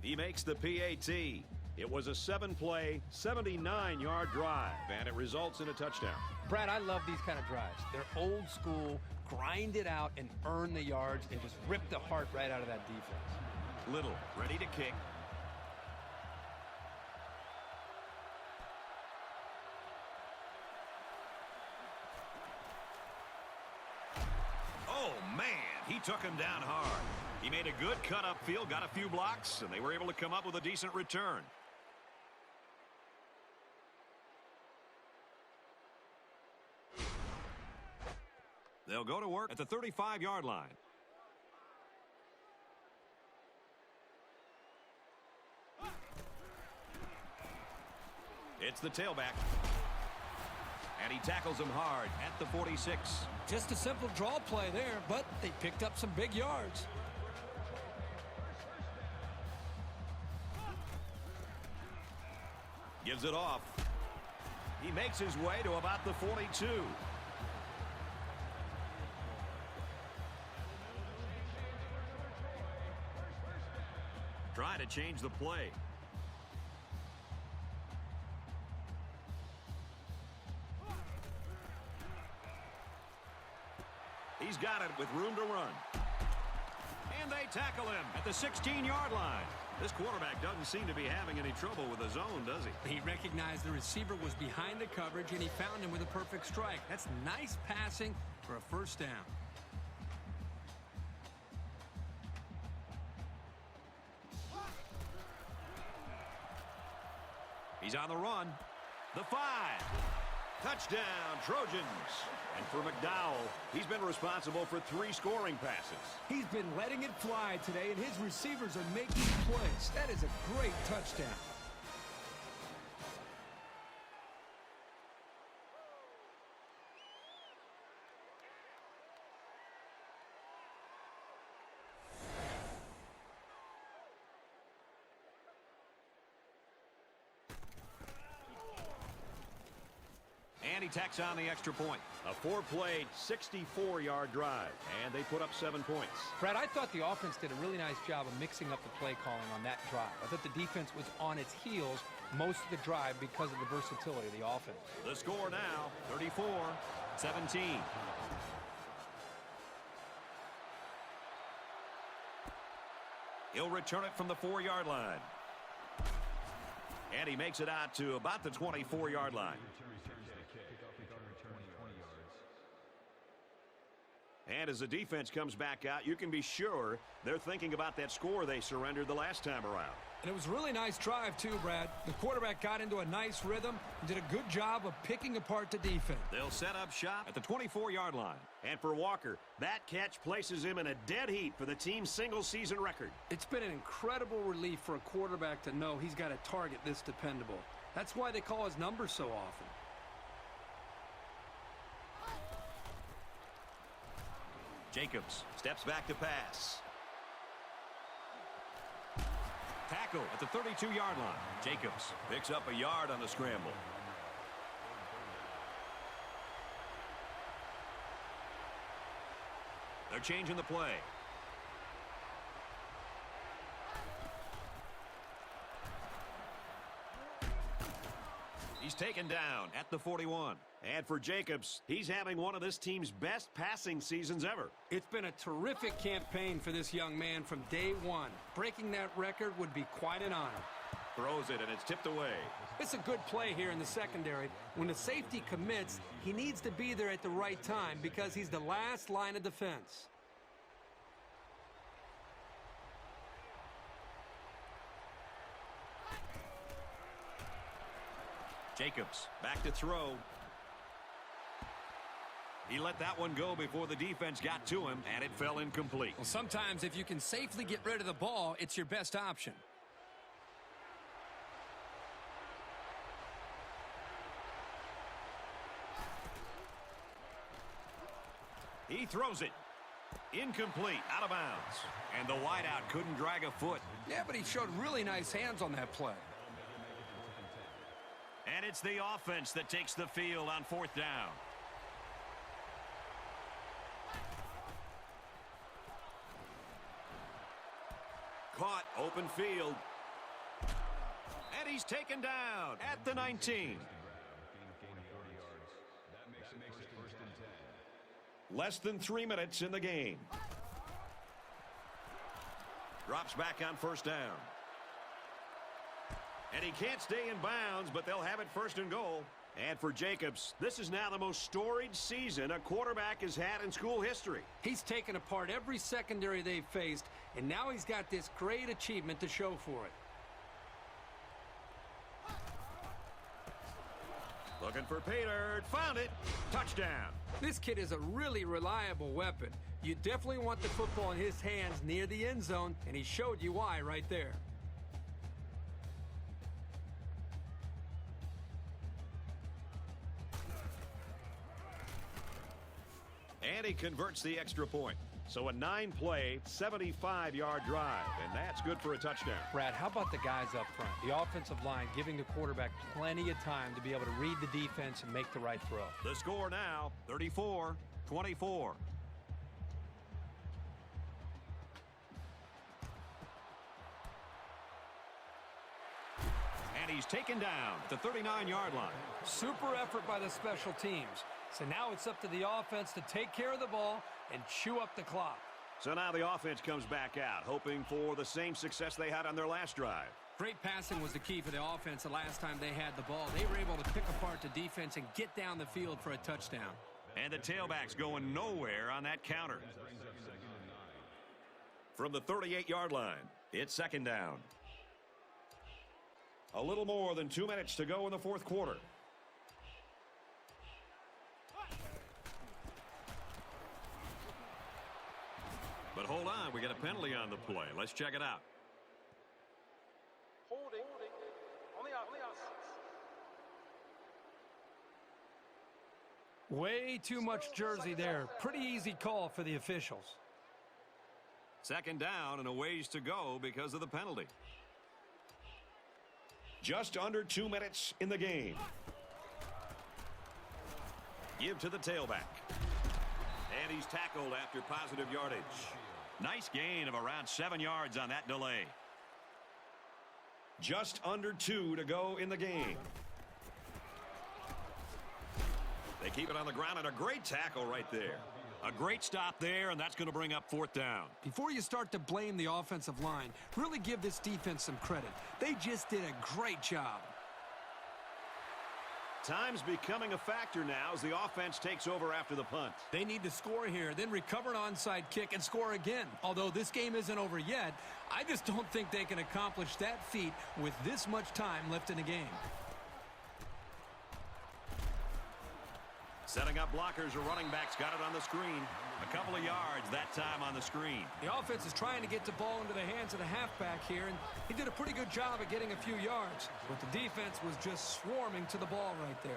He makes the PAT. It was a 7-play, 79-yard drive, and it results in a touchdown. Brad, I love these kind of drives. They're old school, grind it out and earn the yards and just rip the heart right out of that defense. Little, ready to kick. Oh, man, he took him down hard. He made a good cut upfield, got a few blocks, and they were able to come up with a decent return. They'll go to work at the 35-yard line. It's the tailback. And he tackles him hard at the 46. Just a simple draw play there, but they picked up some big yards. Gives it off. He makes his way to about the 42. Try to change the play. He's got it with room to run. And they tackle him at the 16-yard line. This quarterback doesn't seem to be having any trouble with the zone, does he? He recognized the receiver was behind the coverage, and he found him with a perfect strike. That's nice passing for a first down. He's on the run. The 5. Touchdown, Trojans. And for McDowell, he's been responsible for 3 scoring passes. He's been letting it fly today, and his receivers are making plays. That is a great touchdown. And he tacks on the extra point. A 4-play, 64-yard drive, and they put up 7 points. Brad, I thought the offense did a really nice job of mixing up the play calling on that drive. I thought the defense was on its heels most of the drive because of the versatility of the offense. The score now, 34-17. He'll return it from the 4-yard line. And he makes it out to about the 24-yard line. And as the defense comes back out, you can be sure they're thinking about that score they surrendered the last time around. And it was a really nice drive, too, Brad. The quarterback got into a nice rhythm and did a good job of picking apart the defense. They'll set up shop at the 24-yard line. And for Walker, that catch places him in a dead heat for the team's single-season record. It's been an incredible relief for a quarterback to know he's got a target this dependable. That's why they call his number so often. Jacobs steps back to pass. Tackle at the 32-yard line. Jacobs picks up a yard on the scramble. They're changing the play. He's taken down at the 41. And for Jacobs, he's having one of this team's best passing seasons ever. It's been a terrific campaign for this young man from day one. Breaking that record would be quite an honor. Throws it, and it's tipped away. It's a good play here in the secondary. When the safety commits, he needs to be there at the right time because he's the last line of defense. Jacobs back to throw. He let that one go before the defense got to him, and it fell incomplete. Well, sometimes if you can safely get rid of the ball, it's your best option. He throws it. Incomplete, out of bounds. And the wideout couldn't drag a foot. Yeah, but he showed really nice hands on that play. And it's the offense that takes the field on 4th down. Caught, open field. And he's taken down at the 19. Less than 3 minutes in the game. Drops back on 1st down. And he can't stay in bounds, but they'll have it 1st and goal. And for Jacobs, this is now the most storied season a quarterback has had in school history. He's taken apart every secondary they've faced, and now he's got this great achievement to show for it. Looking for Pater. Found it. Touchdown. This kid is a really reliable weapon. You definitely want the football in his hands near the end zone, and he showed you why right there. And he converts the extra point. So a 9-play, 75-yard drive, and that's good for a touchdown. Brad, how about the guys up front? The offensive line giving the quarterback plenty of time to be able to read the defense and make the right throw. The score now, 34-24. And he's taken down at the 39-yard line. Super effort by the special teams. So now it's up to the offense to take care of the ball and chew up the clock. So now the offense comes back out, hoping for the same success they had on their last drive. Great passing was the key for the offense the last time they had the ball. They were able to pick apart the defense and get down the field for a touchdown. And the tailback's going nowhere on that counter. From the 38-yard line, it's 2nd down. A little more than 2 minutes to go in the 4th quarter. But hold on, we got a penalty on the play. Let's check it out. Holding on the offense. Way too much jersey there. Pretty easy call for the officials. 2nd down and a ways to go because of the penalty. Just under 2 minutes in the game. Give to the tailback. And he's tackled after positive yardage. Nice gain of around 7 yards on that delay. Just under 2 to go in the game. They keep it on the ground, and a great tackle right there. A great stop there, and that's going to bring up 4th down. Before you start to blame the offensive line, really give this defense some credit. They just did a great job. Time's becoming a factor now as the offense takes over after the punt. They need to score here, then recover an onside kick and score again. Although this game isn't over yet, I just don't think they can accomplish that feat with this much time left in the game. Setting up blockers, a running back's got it on the screen. A couple of yards that time on the screen. The offense is trying to get the ball into the hands of the halfback here, and he did a pretty good job of getting a few yards. But the defense was just swarming to the ball right there.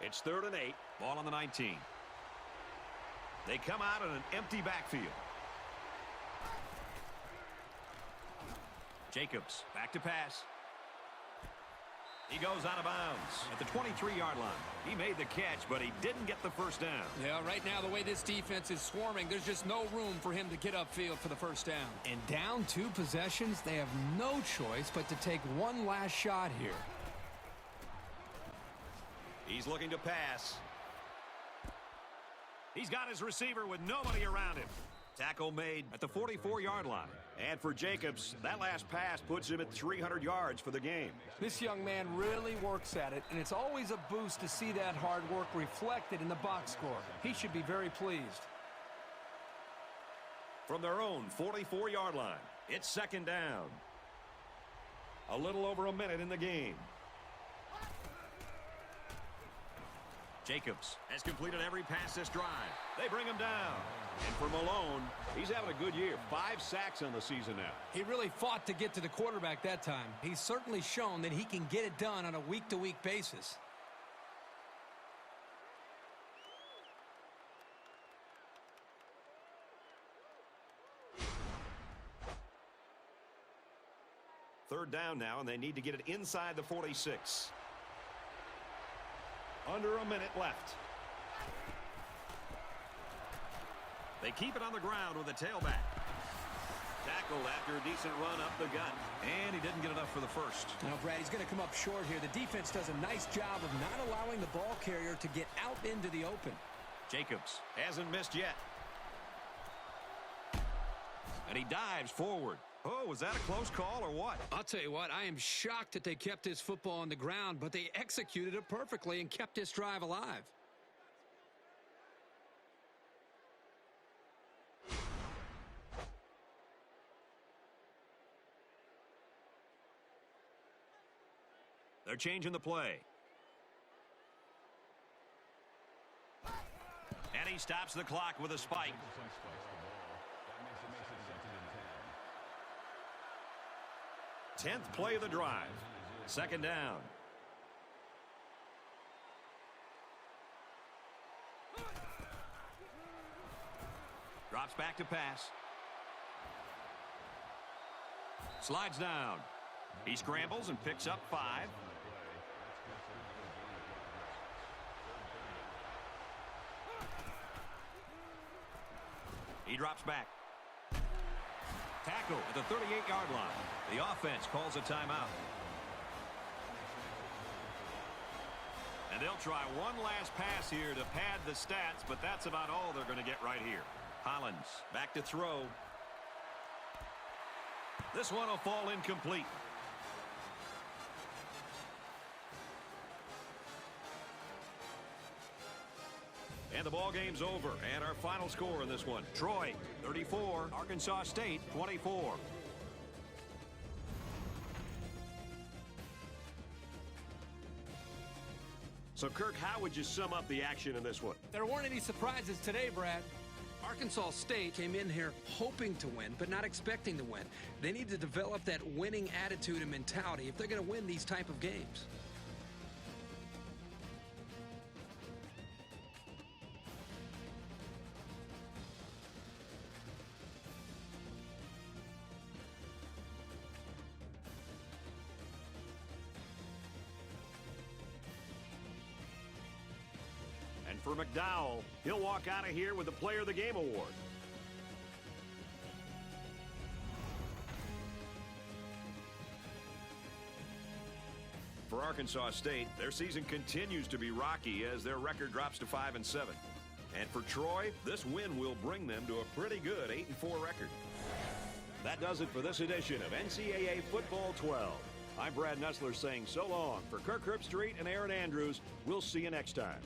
It's 3rd and 8. Ball on the 19. They come out in an empty backfield. Jacobs back to pass. He goes out of bounds at the 23-yard line. He made the catch, but he didn't get the first down. Yeah, right now, the way this defense is swarming, there's just no room for him to get upfield for the first down. And down 2 possessions, they have no choice but to take one last shot here. He's looking to pass. He's got his receiver with nobody around him. Tackle made at the 44-yard line. And for Jacobs, that last pass puts him at 300 yards for the game. This young man really works at it, and it's always a boost to see that hard work reflected in the box score. He should be very pleased. From their own 44-yard line, it's 2nd down. A little over a minute in the game. Jacobs has completed every pass this drive. They bring him down. And for Malone, he's having a good year. 5 sacks on the season now. He really fought to get to the quarterback that time. He's certainly shown that he can get it done on a week-to-week basis. Third down now, and they need to get it inside the 46. Under a minute left. They keep it on the ground with a tailback. Tackled after a decent run up the gut. And he didn't get enough for the first. Now, Brad, he's going to come up short here. The defense does a nice job of not allowing the ball carrier to get out into the open. Jacobs hasn't missed yet. And he dives forward. Oh, was that a close call or what? I'll tell you what, I am shocked that they kept this football on the ground, but they executed it perfectly and kept this drive alive. They're changing the play. And he stops the clock with a spike. 10th play of the drive. 2nd down. Drops back to pass. Slides down. He scrambles and picks up 5. He drops back. Tackle at the 38-yard line. The offense calls a timeout. And they'll try one last pass here to pad the stats, but that's about all they're going to get right here. Hollins back to throw. This one will fall incomplete. And the ball game's over. And our final score in this one, Troy 34, Arkansas State 24. So, Kirk, how would you sum up the action in this one? There weren't any surprises today, Brad. Arkansas State came in here hoping to win, but not expecting to win. They need to develop that winning attitude and mentality if they're going to win these type of games. for McDowell. He'll walk out of here with the Player of the Game award. For Arkansas State, their season continues to be rocky as their record drops to 5-7. And for Troy, this win will bring them to a pretty good 8-4 record. That does it for this edition of NCAA Football 12. I'm Brad Nussler saying so long. For Kirk Herbstreit and Aaron Andrews, we'll see you next time.